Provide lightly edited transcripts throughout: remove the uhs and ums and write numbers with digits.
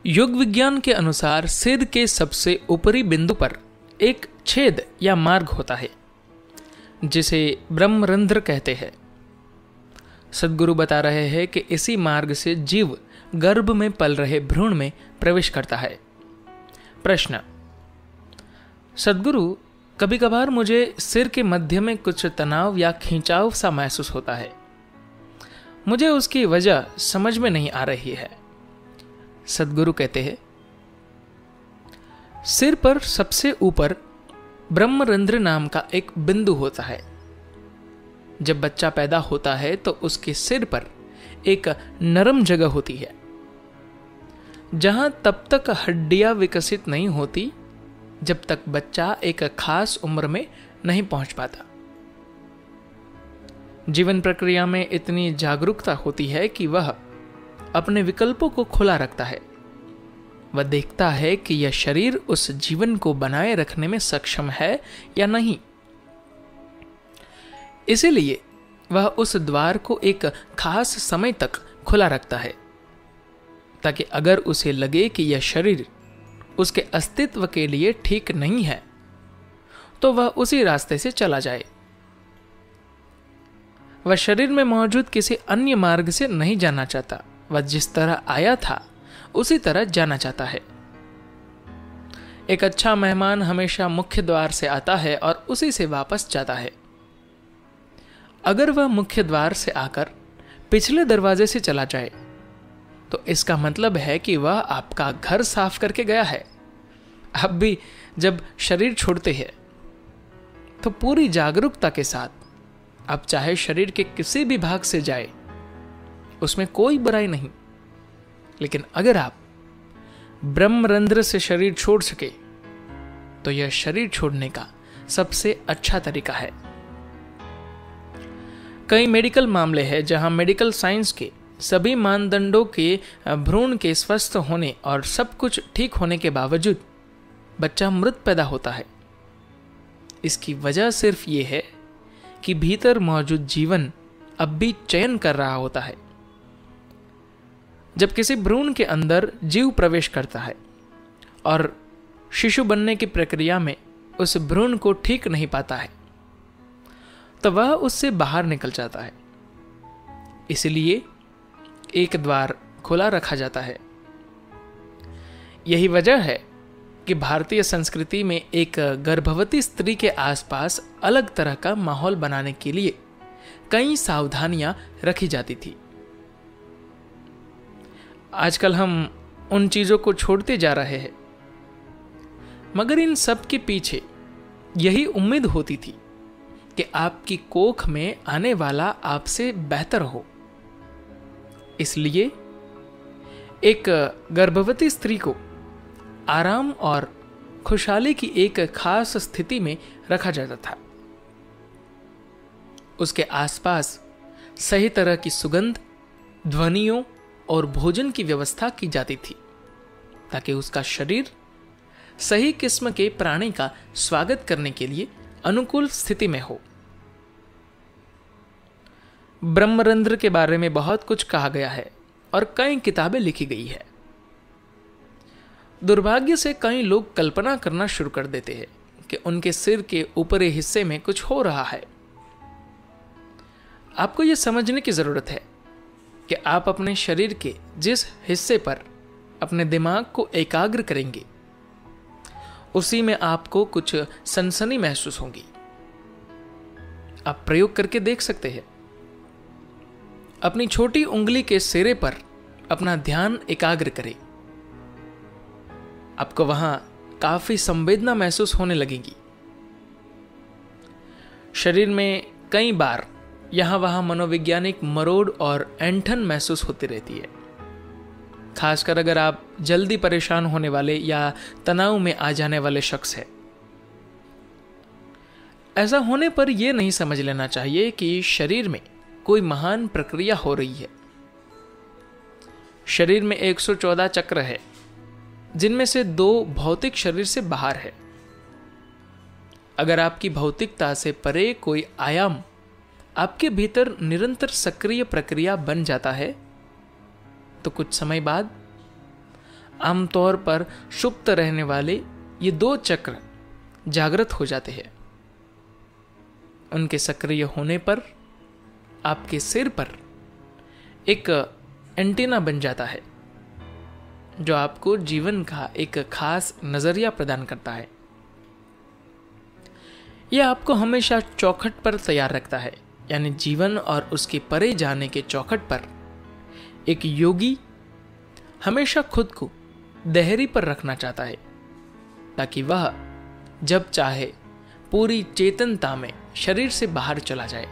योग विज्ञान के अनुसार सिर के सबसे ऊपरी बिंदु पर एक छेद या मार्ग होता है जिसे ब्रह्मरंध्र कहते हैं। सद्गुरु बता रहे हैं कि इसी मार्ग से जीव गर्भ में पल रहे भ्रूण में प्रवेश करता है। प्रश्न: सद्गुरु, कभी कभार मुझे सिर के मध्य में कुछ तनाव या खिंचाव सा महसूस होता है। मुझे उसकी वजह समझ में नहीं आ रही है। सद्गुरु कहते हैं, सिर पर सबसे ऊपर ब्रह्मरंध्र नाम का एक बिंदु होता है। जब बच्चा पैदा होता है तो उसके सिर पर एक नरम जगह होती है जहां तब तक हड्डियां विकसित नहीं होती जब तक बच्चा एक खास उम्र में नहीं पहुंच पाता। जीवन प्रक्रिया में इतनी जागरूकता होती है कि वह अपने विकल्पों को खुला रखता है। वह देखता है कि यह शरीर उस जीवन को बनाए रखने में सक्षम है या नहीं। इसीलिए वह उस द्वार को एक खास समय तक खुला रखता है ताकि अगर उसे लगे कि यह शरीर उसके अस्तित्व के लिए ठीक नहीं है तो वह उसी रास्ते से चला जाए। वह शरीर में मौजूद किसी अन्य मार्ग से नहीं जाना चाहता। वह जिस तरह आया था उसी तरह जाना चाहता है। एक अच्छा मेहमान हमेशा मुख्य द्वार से आता है और उसी से वापस जाता है। अगर वह मुख्य द्वार से आकर पिछले दरवाजे से चला जाए तो इसका मतलब है कि वह आपका घर साफ करके गया है। अब भी जब शरीर छोड़ते हैं तो पूरी जागरूकता के साथ आप चाहे शरीर के किसी भी भाग से जाए, उसमें कोई बुराई नहीं। लेकिन अगर आप ब्रह्मरंध्र से शरीर छोड़ सके तो यह शरीर छोड़ने का सबसे अच्छा तरीका है। कई मेडिकल मामले हैं जहां मेडिकल साइंस के सभी मानदंडों के भ्रूण के स्वस्थ होने और सब कुछ ठीक होने के बावजूद बच्चा मृत पैदा होता है। इसकी वजह सिर्फ ये है कि भीतर मौजूद जीवन अब भी चयन कर रहा होता है। जब किसी भ्रूण के अंदर जीव प्रवेश करता है और शिशु बनने की प्रक्रिया में उस भ्रूण को ठीक नहीं पाता है तो वह उससे बाहर निकल जाता है। इसलिए एक द्वार खुला रखा जाता है। यही वजह है कि भारतीय संस्कृति में एक गर्भवती स्त्री के आसपास अलग तरह का माहौल बनाने के लिए कई सावधानियां रखी जाती थी। आजकल हम उन चीजों को छोड़ते जा रहे हैं, मगर इन सब के पीछे यही उम्मीद होती थी कि आपकी कोख में आने वाला आपसे बेहतर हो। इसलिए एक गर्भवती स्त्री को आराम और खुशहाली की एक खास स्थिति में रखा जाता था। उसके आसपास सही तरह की सुगंध, ध्वनियों और भोजन की व्यवस्था की जाती थी ताकि उसका शरीर सही किस्म के प्राणी का स्वागत करने के लिए अनुकूल स्थिति में हो। ब्रह्मरंध्र के बारे में बहुत कुछ कहा गया है और कई किताबें लिखी गई है। दुर्भाग्य से कई लोग कल्पना करना शुरू कर देते हैं कि उनके सिर के ऊपरी हिस्से में कुछ हो रहा है। आपको यह समझने की जरूरत है कि आप अपने शरीर के जिस हिस्से पर अपने दिमाग को एकाग्र करेंगे उसी में आपको कुछ सनसनी महसूस होगी। आप प्रयोग करके देख सकते हैं। अपनी छोटी उंगली के सिरे पर अपना ध्यान एकाग्र करें। आपको वहां काफी संवेदना महसूस होने लगेगी। शरीर में कई बार यहां वहां मनोवैज्ञानिक मरोड़ और ऐंठन महसूस होती रहती है, खासकर अगर आप जल्दी परेशान होने वाले या तनाव में आ जाने वाले शख्स हैं। ऐसा होने पर यह नहीं समझ लेना चाहिए कि शरीर में कोई महान प्रक्रिया हो रही है। शरीर में 114 चक्र है जिनमें से 2 भौतिक शरीर से बाहर है। अगर आपकी भौतिकता से परे कोई आयाम आपके भीतर निरंतर सक्रिय प्रक्रिया बन जाता है तो कुछ समय बाद आमतौर पर सुप्त रहने वाले ये दो चक्र जागृत हो जाते हैं। उनके सक्रिय होने पर आपके सिर पर एक एंटीना बन जाता है जो आपको जीवन का एक खास नजरिया प्रदान करता है। यह आपको हमेशा चौखट पर तैयार रखता है, यानी जीवन और उसके परे जाने के चौखट पर एक योगी हमेशा खुद को देहरी पर रखना चाहता है, ताकि वह जब चाहे पूरी चेतनता में शरीर से बाहर चला जाए।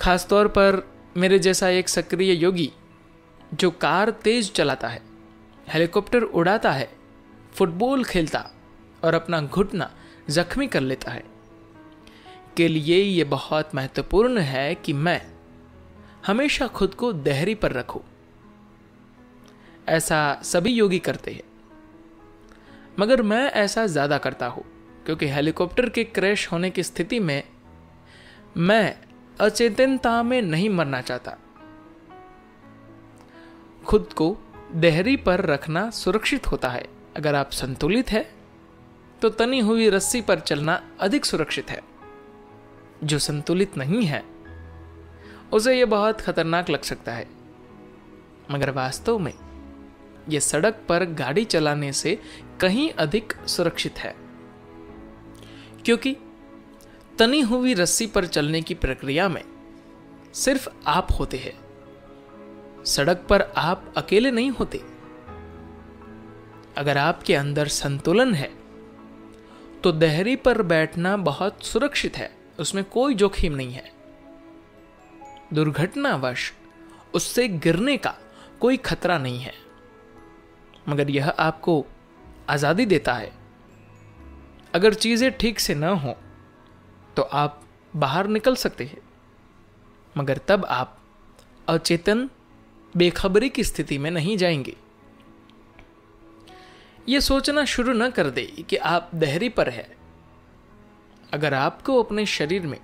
खासतौर पर मेरे जैसा एक सक्रिय योगी जो कार तेज चलाता है, हेलीकॉप्टर उड़ाता है, फुटबॉल खेलता और अपना घुटना जख्मी कर लेता है, के लिए यह बहुत महत्वपूर्ण है कि मैं हमेशा खुद को देहरी पर रखूं। ऐसा सभी योगी करते हैं, मगर मैं ऐसा ज्यादा करता हूं क्योंकि हेलीकॉप्टर के क्रैश होने की स्थिति में मैं अचेतनता में नहीं मरना चाहता। खुद को देहरी पर रखना सुरक्षित होता है। अगर आप संतुलित है तो तनी हुई रस्सी पर चलना अधिक सुरक्षित है। जो संतुलित नहीं है उसे यह बहुत खतरनाक लग सकता है, मगर वास्तव में यह सड़क पर गाड़ी चलाने से कहीं अधिक सुरक्षित है, क्योंकि तनी हुई रस्सी पर चलने की प्रक्रिया में सिर्फ आप होते हैं। सड़क पर आप अकेले नहीं होते। अगर आपके अंदर संतुलन है तो देहरी पर बैठना बहुत सुरक्षित है, उसमें कोई जोखिम नहीं है। दुर्घटनावश उससे गिरने का कोई खतरा नहीं है, मगर यह आपको आजादी देता है। अगर चीजें ठीक से न हो तो आप बाहर निकल सकते हैं, मगर तब आप अचेतन बेखबरी की स्थिति में नहीं जाएंगे। यह सोचना शुरू न कर दे कि आप देहरी पर है। अगर आपको अपने शरीर में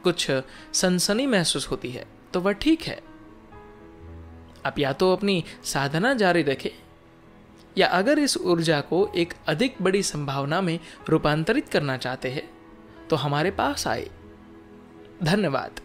कुछ सनसनी महसूस होती है तो वह ठीक है। आप या तो अपनी साधना जारी रखें, या अगर इस ऊर्जा को एक अधिक बड़ी संभावना में रूपांतरित करना चाहते हैं तो हमारे पास आए। धन्यवाद।